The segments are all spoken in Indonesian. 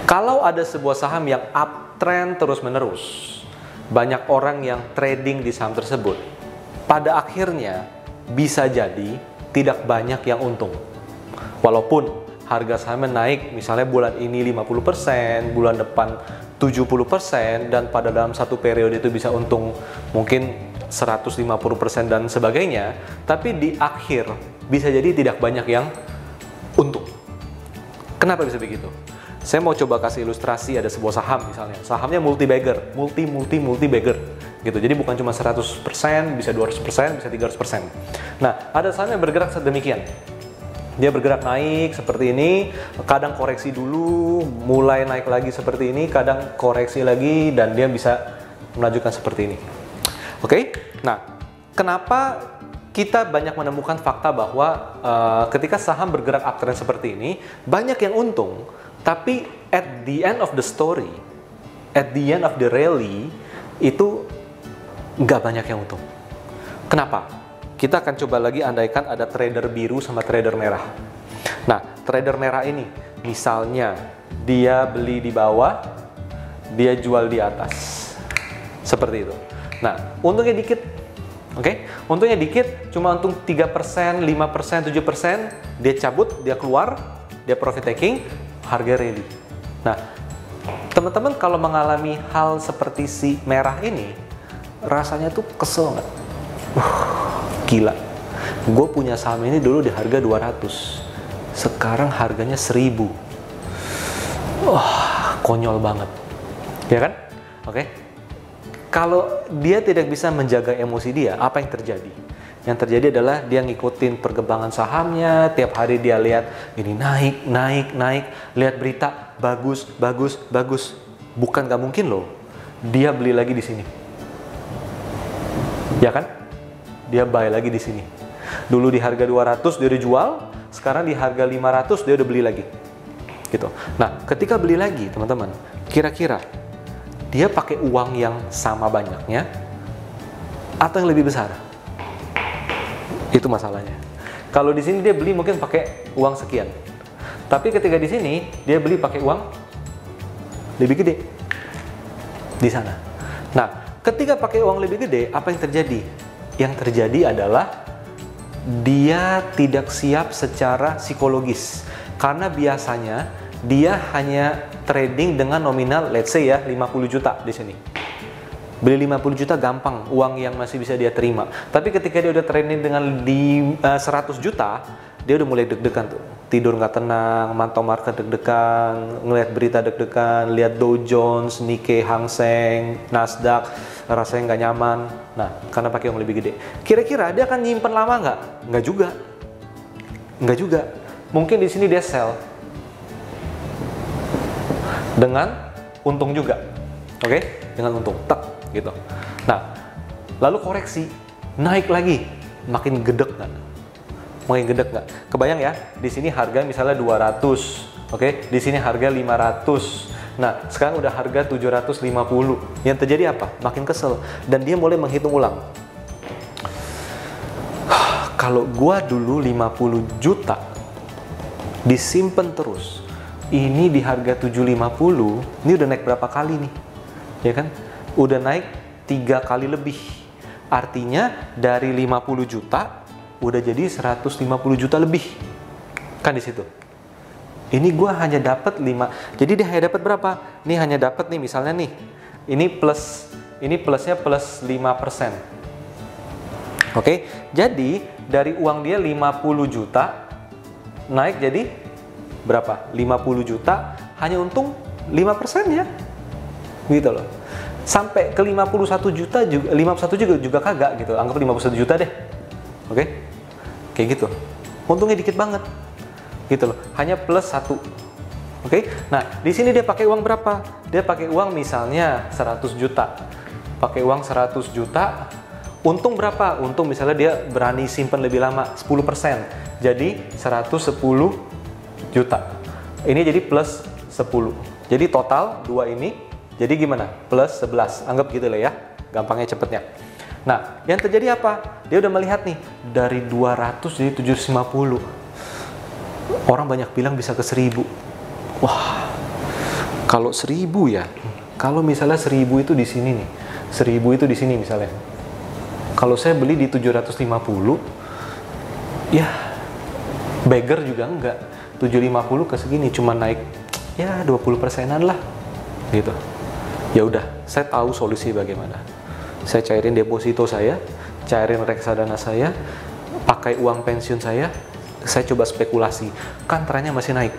Kalau ada sebuah saham yang uptrend terus-menerus, banyak orang yang trading di saham tersebut, pada akhirnya bisa jadi tidak banyak yang untung. Walaupun harga sahamnya naik, misalnya bulan ini 50%, bulan depan 70%, dan pada dalam satu periode itu bisa untung mungkin 150% dan sebagainya, tapi di akhir bisa jadi tidak banyak yang untung. Kenapa bisa begitu? Saya mau coba kasih ilustrasi, ada sebuah saham misalnya, sahamnya multi-bagger, multi-bagger gitu. Jadi bukan cuma 100%, bisa 200%, bisa 300%. Nah, ada saham yang bergerak sedemikian. Dia bergerak naik seperti ini, kadang koreksi dulu, mulai naik lagi seperti ini, kadang koreksi lagi, dan dia bisa melanjutkan seperti ini. Oke? Nah, kenapa kita banyak menemukan fakta bahwa ketika saham bergerak uptrend seperti ini, banyak yang untung, tapi at the end of the story, at the end of the rally, itu nggak banyak yang untung. Kenapa? Kita akan coba lagi andaikan ada trader biru sama trader merah. Nah, trader merah ini, misalnya dia beli di bawah, dia jual di atas. Seperti itu. Nah, untungnya dikit. Oke? Untungnya dikit, cuma untung 3%, 5%, 7%, dia cabut, dia keluar, dia profit taking, harga rally. Nah, teman-teman kalau mengalami hal seperti si merah ini, rasanya tuh kesel nggak? Gila, gue punya saham ini dulu di harga 200, sekarang harganya 1000. Wah, konyol banget, ya kan? Oke, kalau dia tidak bisa menjaga emosi dia, apa yang terjadi? Yang terjadi adalah dia ngikutin perkembangan sahamnya, tiap hari dia lihat ini naik, lihat berita bagus. Bukan nggak mungkin loh, dia beli lagi di sini, ya kan? Dia buy lagi di sini. Dulu di harga 200 dia udah jual, sekarang di harga 500 dia udah beli lagi. Gitu. Nah, ketika beli lagi, teman-teman, kira-kira dia pakai uang yang sama banyaknya atau yang lebih besar? Itu masalahnya. Kalau di sini dia beli mungkin pakai uang sekian. Tapi ketika di sini dia beli pakai uang lebih gede. Di sana. Nah, ketika pakai uang lebih gede, apa yang terjadi? Yang terjadi adalah dia tidak siap secara psikologis, karena biasanya dia hanya trading dengan nominal, let's say ya 50 juta di sini. Beli 50 juta gampang, uang yang masih bisa dia terima. Tapi ketika dia udah trading dengan 100 juta, dia udah mulai deg-degan tuh. Tidur nggak tenang, mantau market deg-degan, ngeliat berita deg-degan, lihat Dow Jones, Nikkei, Hang Seng, Nasdaq, rasanya nggak nyaman. Nah, karena pakai uang lebih gede. Kira-kira dia akan nyimpen lama nggak? Nggak juga. Nggak juga. Mungkin di sini dia sell dengan untung juga. Oke? Dengan untung. Tak, gitu. Nah, lalu koreksi. Naik lagi. Makin gedek nggak? Makin gedek nggak? Kebayang ya? Di sini harga misalnya 200. Oke? Di sini harga 500. Nah, sekarang udah harga 750. Yang terjadi apa? Makin kesel. Dan dia mulai menghitung ulang. Kalau gua dulu 50 juta disimpan terus, ini di harga 750, ini udah naik berapa kali nih? Ya kan? Udah naik 3 kali lebih. Artinya dari 50 juta udah jadi 150 juta lebih. Kan di situ. Ini gua hanya dapat 5. Jadi dia hanya dapat berapa? Ini hanya dapat nih misalnya nih. Ini plusnya plus 5%. Oke. Jadi dari uang dia 50 juta naik jadi berapa? 50 juta hanya untung 5% ya. Gitu loh. Sampai ke 51 juta juga, 51 juga kagak gitu. Anggap 51 juta deh. Oke. Kayak gitu. Untungnya dikit banget. Gitu loh, hanya plus 1. Oke? Nah, di sini dia pakai uang berapa? Dia pakai uang misalnya 100 juta. Pakai uang 100 juta, untung berapa? Untung misalnya dia berani simpan lebih lama, 10%. Jadi 110 juta. Ini jadi plus 10. Jadi total 2 ini, jadi gimana? Plus 11. Anggap gitu lah ya, gampangnya cepetnya. Nah, yang terjadi apa? Dia udah melihat nih, dari 200 jadi 750. Orang banyak bilang bisa ke 1000. Wah, Kalau 1000 ya, kalau misalnya 1000 itu di sini nih, 1000 itu di sini misalnya. Kalau saya beli di 750, ya beggar juga enggak. 750 ke segini cuma naik ya 20%-an lah, gitu. Ya udah, saya tahu solusi bagaimana. Saya cairin deposito saya, cairin reksadana saya, pakai uang pensiun saya coba spekulasi, kan trennya masih naik.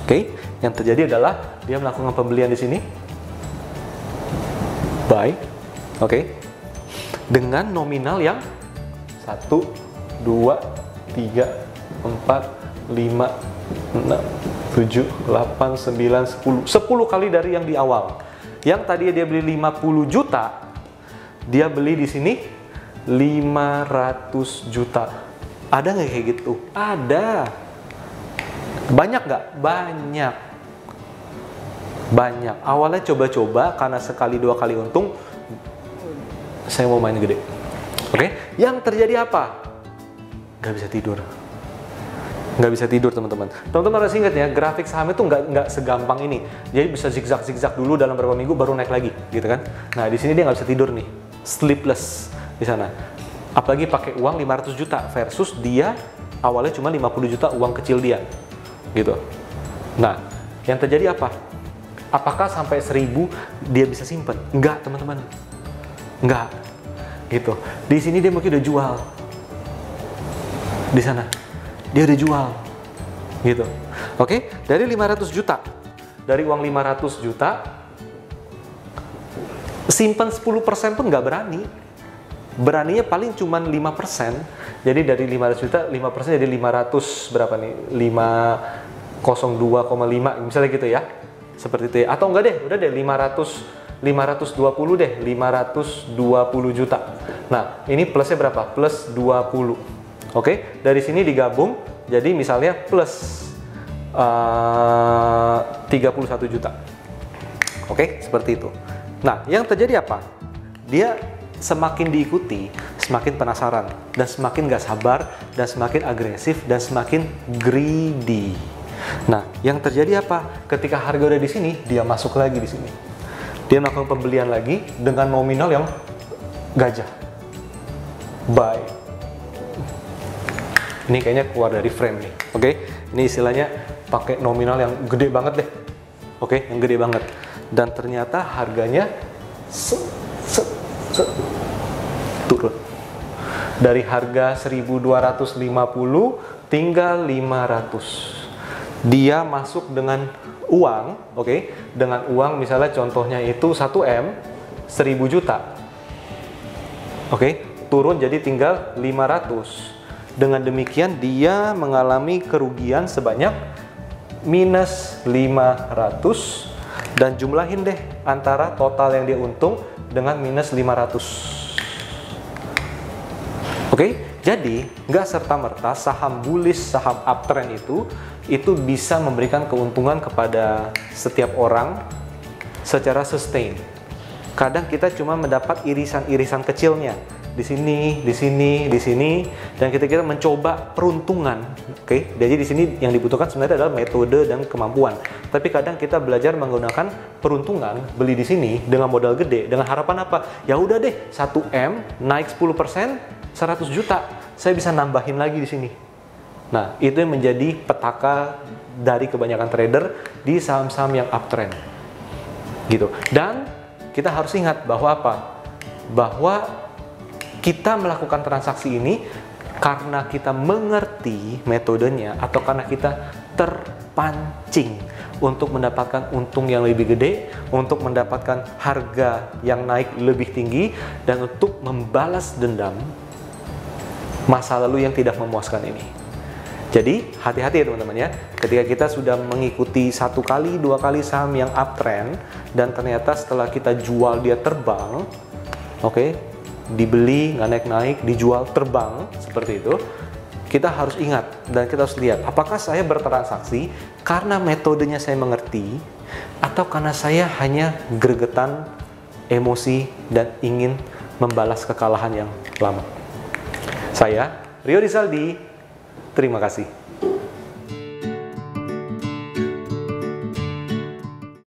Oke, yang terjadi adalah dia melakukan pembelian di sini, buy, oke, dengan nominal yang 1, 2, 3, 4, 5, 6, 7, 8, 9, 10 kali dari yang di awal. Yang tadi dia beli 50 juta, dia beli di sini 500 juta. Ada nggak kayak gitu? Ada. Banyak nggak? Banyak. Banyak. Awalnya coba-coba karena sekali dua kali untung, saya mau main gede. Oke? Yang terjadi apa? Nggak bisa tidur. Nggak bisa tidur, teman-teman. Teman-teman harus ingat ya, grafik saham itu nggak segampang ini. Jadi bisa zigzag dulu dalam beberapa minggu baru naik lagi, gitu kan? Nah, di sini dia nggak bisa tidur nih, sleepless di sana. Apalagi pakai uang 500 juta versus dia awalnya cuma 50 juta uang kecil dia, gitu. Nah, yang terjadi apa? Apakah sampai 1000 dia bisa simpen? Enggak, teman-teman. Enggak, gitu. Di sini dia mungkin udah jual. Di sana dia udah jual, gitu. Oke, dari 500 juta, dari uang 500 juta, simpan 10% pun nggak berani. Beraninya paling cuma 5%. Jadi dari 500 juta, 5% jadi 500 berapa nih? 502,5 misalnya gitu ya. Seperti itu ya. Atau enggak deh, udah deh 520 deh, 520 juta. Nah, ini plusnya berapa? Plus 20. Oke, dari sini digabung jadi misalnya plus 31 juta. Oke, seperti itu. Nah, yang terjadi apa? Dia semakin diikuti, semakin penasaran, dan semakin gak sabar, dan semakin agresif, dan semakin greedy. Nah, yang terjadi apa? Ketika harga udah di sini, dia masuk lagi di sini. Dia melakukan pembelian lagi dengan nominal yang gajah. Buy. Ini kayaknya keluar dari frame nih, oke? Ini istilahnya pakai nominal yang gede banget deh, oke? Yang gede banget. Dan ternyata harganya turun. Dari harga 1250 tinggal 500. Dia masuk dengan uang, oke? Dengan uang misalnya contohnya itu 1M, 1000 juta. Oke? Turun jadi tinggal 500. Dengan demikian dia mengalami kerugian sebanyak minus 500, dan jumlahin deh antara total yang dia untung dengan minus 500. Oke, jadi nggak serta-merta saham bullish, saham uptrend itu bisa memberikan keuntungan kepada setiap orang secara sustain. Kadang kita cuma mendapat irisan-irisan kecilnya. Di sini, di sini, di sini, dan kita mencoba peruntungan, oke? Jadi di sini yang dibutuhkan sebenarnya adalah metode dan kemampuan. Tapi kadang kita belajar menggunakan peruntungan, beli di sini dengan modal gede, dengan harapan apa? Ya udah deh, 1M naik 10%, 100 juta, saya bisa nambahin lagi di sini. Nah, itu yang menjadi petaka dari kebanyakan trader di saham-saham yang uptrend, gitu. Dan kita harus ingat bahwa apa? Bahwa kita melakukan transaksi ini karena kita mengerti metodenya atau karena kita terpancing untuk mendapatkan untung yang lebih gede, untuk mendapatkan harga yang naik lebih tinggi, dan untuk membalas dendam masa lalu yang tidak memuaskan ini. Jadi hati-hati ya teman-teman ya, ketika kita sudah mengikuti 1 kali, 2 kali saham yang uptrend dan ternyata setelah kita jual dia terbang, oke? Dibeli nggak naik-naik, dijual terbang seperti itu, kita harus ingat dan kita harus lihat apakah saya bertransaksi karena metodenya saya mengerti atau karena saya hanya gregetan, emosi, dan ingin membalas kekalahan yang lama. Saya Rio Rizaldi, terima kasih.